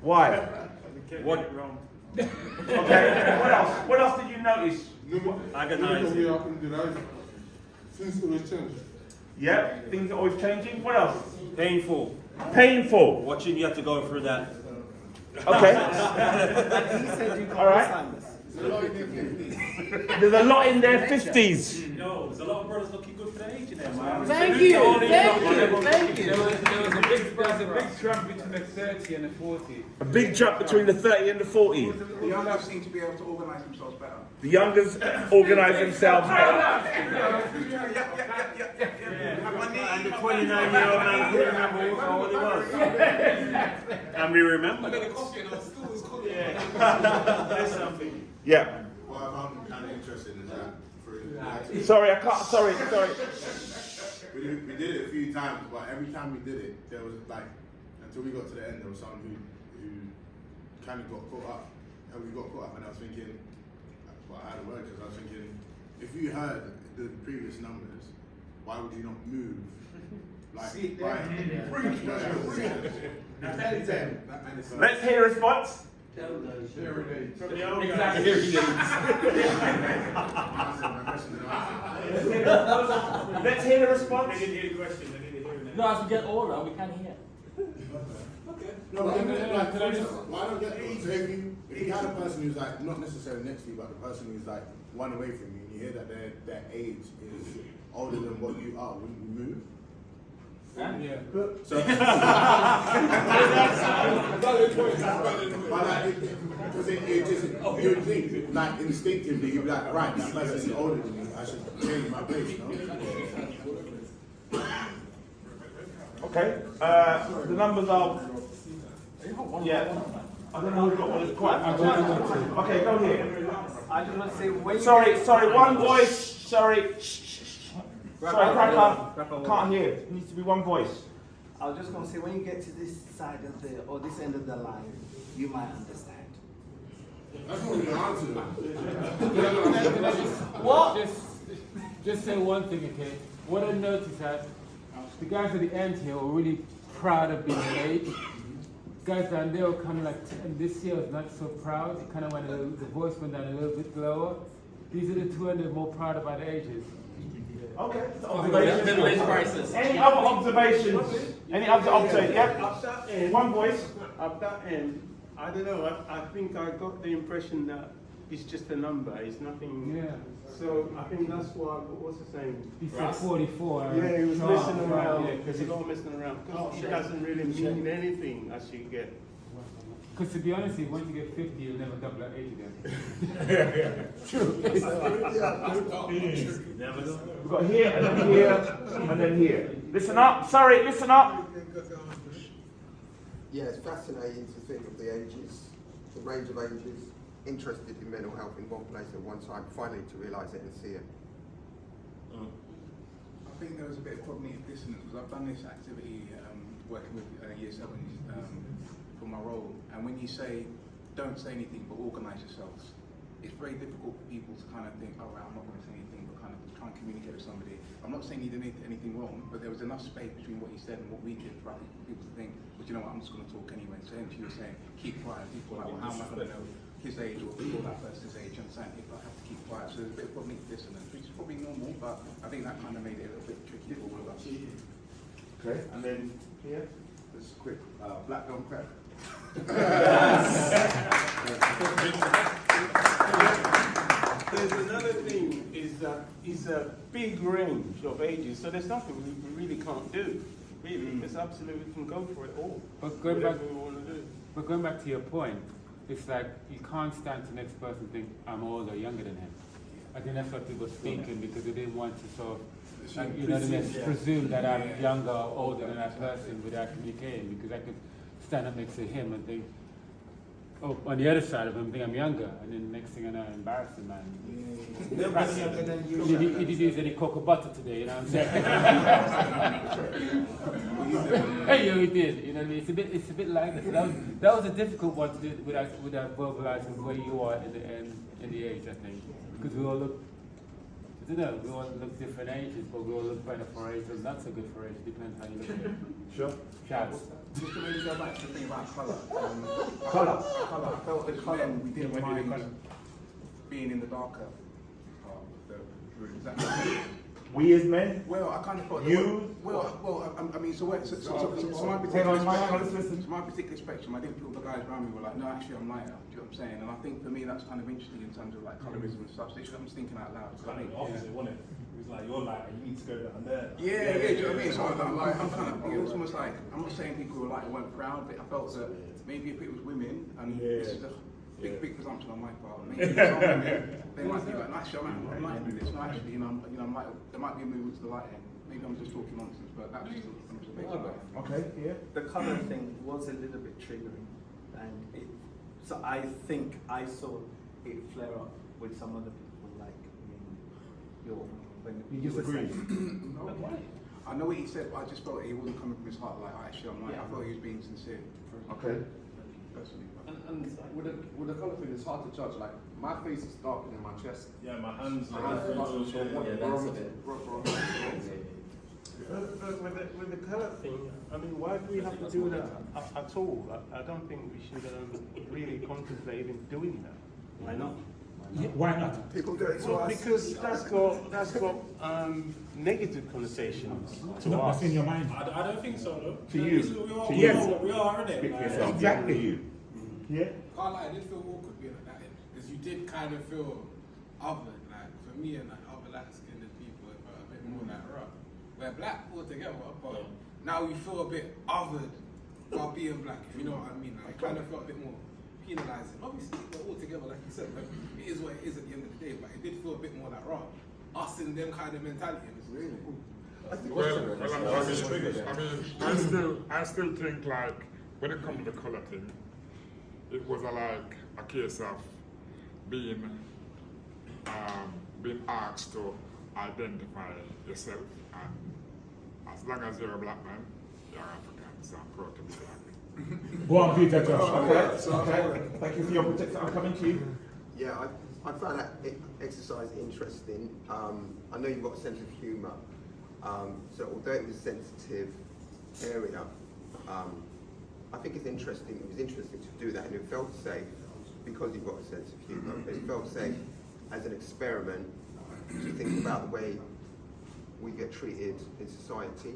Why? What wrong? Okay. What else? What else did you notice? Agonizing. Things always change. Yeah, things are always changing. What else? Painful. Painful. Watching you have to go through that. Okay. He said you got All right. Alzheimer's. There's a lot in their 50s. No, there's a lot of brothers looking good for their age in there, man. Thank you. There was a big jump between the 30 and the 40. A big jump between the 30 and the 40. The youngers seem to be able to organise themselves better. The youngers organise themselves better. And the 29-year-old man couldn't remember how old he was. And we remember. There's something. Yeah. What I found kind of interesting is that Sorry, I can't. Sorry. we did it a few times, but every time we did it, there was like, until we got to the end, there was someone who kind of got caught up. And we got caught up, and I was thinking, well, I had a word because I was thinking, if you heard the previous numbers, why would you not move? Like, Let's hear a response. Let's hear the response. I didn't hear the question. I didn't hear it. No, as we get older, we can't hear. No, why don't get so if you had a person who's like not necessarily next to you, but the person who's like one away from you, and you hear that their age is older than what you are, wouldn't you move? Yeah. So, because it just you would think like instinctively you'd be like, right, that person is older than me, I should change my place, no? Okay. The numbers are. Yeah. I don't know who's got one. It's quite. Okay, go here. I just want to say when Sorry. One voice. Sorry. Sorry, Cracker. Can't hear. It needs to be one voice. I was just going to say when you get to this side of the or this end of the line, you might understand. That's not the answer. What? Just say one thing, okay? What I noticed is the guys at the end here were really proud of being late. Guys down there were kind of like, and this year was not so proud. It kind of went the voice went down a little bit lower. These are the two that are more proud about their ages. Okay. Observations. Any other observations? Any other observations? Yeah. One voice. At that end, I don't know. I think I got the impression that it's just a number. It's nothing. Yeah. So I think that's why. What's the saying? He said 44. Yeah, he was messing around. Yeah, Because he's not messing around. Because it doesn't really mean anything as you get. Because to be honest, once you get 50, you'll never double that age again. True. We've got here and then here and then here. Listen up. Sorry, listen up. Yeah, it's fascinating to think of the ages, the range of ages, interested in mental health in one place at one time, finally to realise it and see it. I think there was a bit of cognitive dissonance because I've done this activity working with year 7s for my role, and when you say don't say anything but organise yourselves, it's very difficult for people to kind of think, oh, right, I'm not going to say anything, but kind of try and communicate with somebody. I'm not saying he did anything wrong, but there was enough space between what he said and what we did for people to think, but you know what, I'm just going to talk anyway. So you were saying keep quiet. People are like, well, how am I going to know his age or that person's age? And saying if I have to keep quiet, so there's a bit of cognitive dissonance, which is probably normal, but I think that kind of made it a little bit tricky for all of us. Okay, and then here. Just quick, black gum crack. There's another thing is that it's a big range of ages, so there's nothing we really can't do. Really, it's absolutely we can go for it all. But going back, whatever we want to do. but going back to your point, it's like you can't stand to the next person and think I'm older or younger than him. I think that's what people were thinking because they didn't want to sort of, like, you know what I mean, presume that I'm younger or older than that person without communicating, because I could stand up next to him and think, oh, on the other side of him, think I'm younger, and then the next thing I know, I'm embarrassing, man. Nobody's younger than you. He did use any cocoa butter today, you know what I'm saying? Hey, yo, he did. You know what I mean? It's a bit like this. That was a difficult one to do without verbalizing where you are in the age, I think, because we all look. I don't know, we all look different ages, but we all look better for age, and not so good for age, depends how you look at it. Sure. Chats. Just to really go back to the thing about colour, Colour. I felt as men we didn't mind being in the darker part of the room. Is that right? We as men. Well, I kind of thought You? I mean, so my Hang particular on, spectrum, let's listen. so my particular spectrum, I didn't feel the guys around me were like, no, actually I'm lighter. Do you know what I'm saying? And I think for me that's kind of interesting in terms of like colorism and stuff. So I'm just thinking out loud. Kind of the opposite, wasn't it? It was like, you're lighter, you need to go down there. Yeah, do you know what I mean? So I'm kind of, it's almost like, I'm not saying people who were lighter weren't proud, but I felt that maybe if it was women, and this is a big presumption on my part, maybe some women, they might be like, actually, I'm lighter than this. No, actually, I'm lighter. There might be a movement to the light end. Maybe I'm just talking nonsense, but that's just, I'm just making it. Okay, yeah. The colour thing was a little bit triggering, and so I think I saw it flare up with some other people, like when You were disagree? saying- No, I know what he said, but I just felt he wasn't coming from his heart like, actually, I'm lighter. I thought he was being sincere. Okay. Personally. And with the colour thing, it's hard to judge. Like, my face is darker than my chest. Yeah, my hands. My hands are darker, so what With the colour thing, I mean, why do we have to do that at all? I don't think we should really contemplate even doing that. Why not? Why not? People do it to Well, us. because that's got negative connotations to Not us. what's in your mind. I don't think so, though. To you. We are, innit? Speak for Like, yourself. Exactly you. Yeah. Can't lie, I did feel awkward being at that end because you did kind of feel othered. Like for me and like other light-skinned people, it felt a bit more like rough. We're black altogether, but now we feel a bit othered by being black. If you know what I mean, like, it kind of felt a bit more penalising. Obviously, we're all together, like you said, but it is what it is at the end of the day. But it did feel a bit more like rough. Us and them kind of mentality. And it's really cool. I still think like when it comes to the colour thing, it was a case of being asked to identify yourself, and as long as you're a black man, you're African, so I'm proud to be black. Go on, Peter, Josh. Okay. Thank you for your protection. I'm coming to you. Yeah, I found that exercise interesting. I know you've got a sense of humour. So although it was a sensitive area, I think it's interesting. It was interesting to do that, and it felt safe because you've got a sense of humour. But it felt safe as an experiment to think about the way we get treated in society,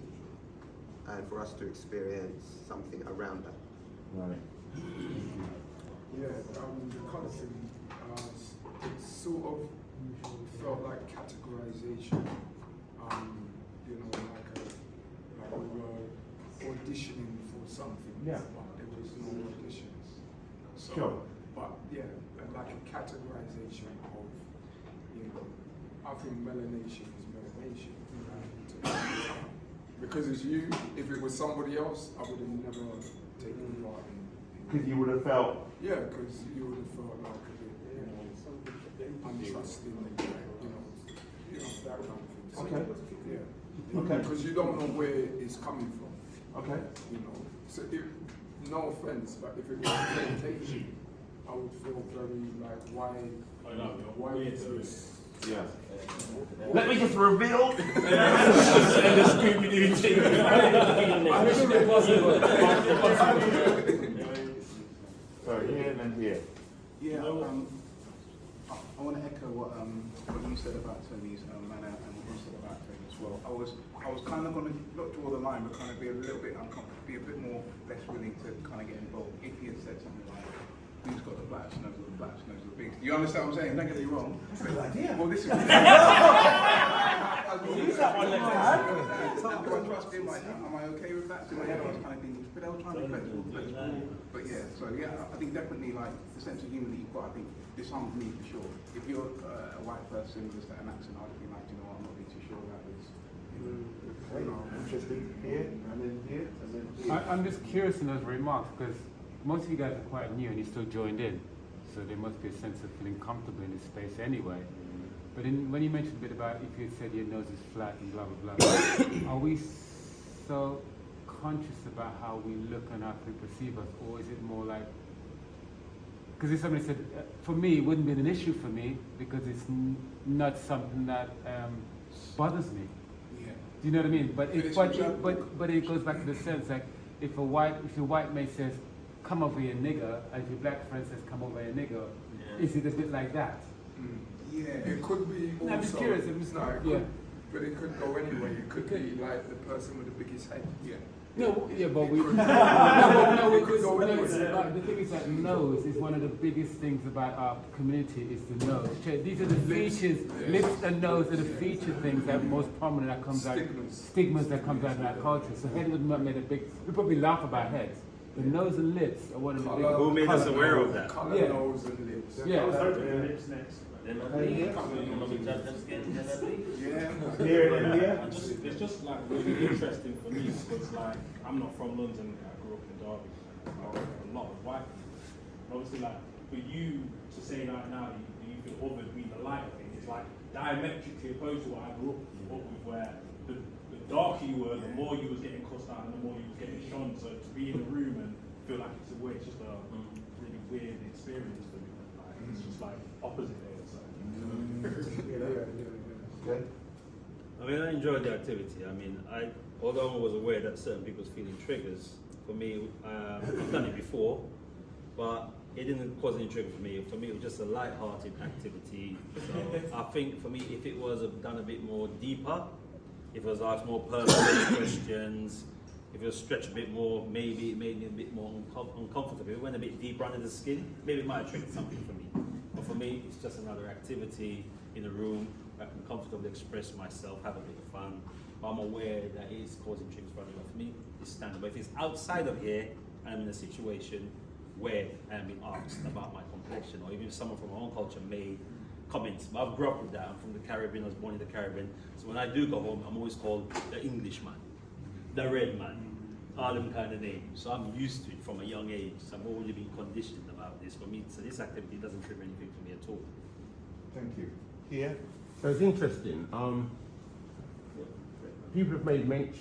and for us to experience something around that. Right. Yeah, the colour thing, it sort of felt like categorization. You know, like we were auditioning for something, Yeah. but there was no auditions. So, Sure. But yeah, like a categorization of, you know, I think melanation is melanation. Because it's you, if it was somebody else, I would have never taken part in. Because you would have felt. Yeah, because you would have felt like a bit, you know, untrusting, you know, that kind of thing. So, Okay. yeah. Okay. Because you don't know where it's coming from. Okay. You know, so if, no offense, but if it was temptation, I would feel very like, why is this? Yeah. Let me just reveal. Sorry, here and then here. Yeah, I want to echo what you said about Tony's manner and what you said about Tony as well. I was kind of going to not draw the line, but kind of be a little bit uncomfortable, be a bit more less willing to kind of get involved if he had said something like, "Who's got the blackest nose of the blackest nose of the biggest?" You understand what I'm saying? Don't get me wrong. That's a good idea. Well, this is. Use that one next time. Do I trust him? Like, am I okay with that? So in my head, I was kind of thinking, but I was trying to be flexible. But yeah, so yeah, I think definitely like the sense of humour that you've got, I think disarms me for sure. If you're a white person with an accent, I'd be like, you know, I'm not really too sure about this. Interesting. Here and then here and then here. I'm just curious in those remarks because most of you guys are quite new and you still joined in, so there must be a sense of feeling comfortable in this space anyway. But when you mentioned a bit about if you had said your nose is flat and blah blah blah, are we so conscious about how we look and how people perceive us, or is it more like? Because if somebody said, for me, it wouldn't be an issue for me because it's not something that bothers me. Yeah. Do you know what I mean? But it goes back to the sense like if your white mate says, come over here nigger, and if your black friend says come over here nigger, is it a bit like that? Yeah, it could be also. I'm just curious. I'm just, But it could go anyway. It could be like the person with the biggest head. Yeah. No, yeah, but we. It could- no, it could go anyway. the thing is that nose is one of the biggest things about our community is the nose. These are the features, lips and nose are the feature things that most prominent that comes out, stigmas that comes out in our culture. So head would not make a big. We probably laugh about heads. The nose and lips are one of the big. Who made us aware of that? Color, nose, and lips. Yeah. Lips next. It's just like really interesting for me because like I'm not from London. I grew up in Derby. I work with a lot of white people. Obviously, like for you to say that now, you feel bothered being the lighter thing. It's like diametrically opposed to what I grew up with, where the darker you were, the more you was getting cussed out and the more you was getting shone. So to be in the room and feel like it's a way, it's just a really weird experience for me. Like, it's just like opposite there. So. Okay. I mean, I enjoyed the activity. I mean, although I was aware that certain people's feeling triggers, for me, I've done it before, but it didn't cause any trigger for me. For me, it was just a light-hearted activity. So I think for me, if it was done a bit more deeper, if it was asked more personal questions, if it was stretched a bit more, maybe it made me a bit more uncomfortable. If it went a bit deeper under the skin, maybe it might have triggered something for me. But for me, it's just another activity in a room where I can comfortably express myself, have a bit of fun. But I'm aware that it is causing triggers for other. For me, it's standard. But if it's outside of here, and I'm in a situation where I am being asked about my complexion, or even if someone from my own culture made comments. But I've grown up with that. I'm from the Caribbean. I was born in the Caribbean. So when I do go home, I'm always called the Englishman, the red man, all them kind of names. So I'm used to it from a young age. So I've already been conditioned about this. For me, so this activity doesn't trigger anything for me at all. Thank you. Here. So it's interesting. People have made mention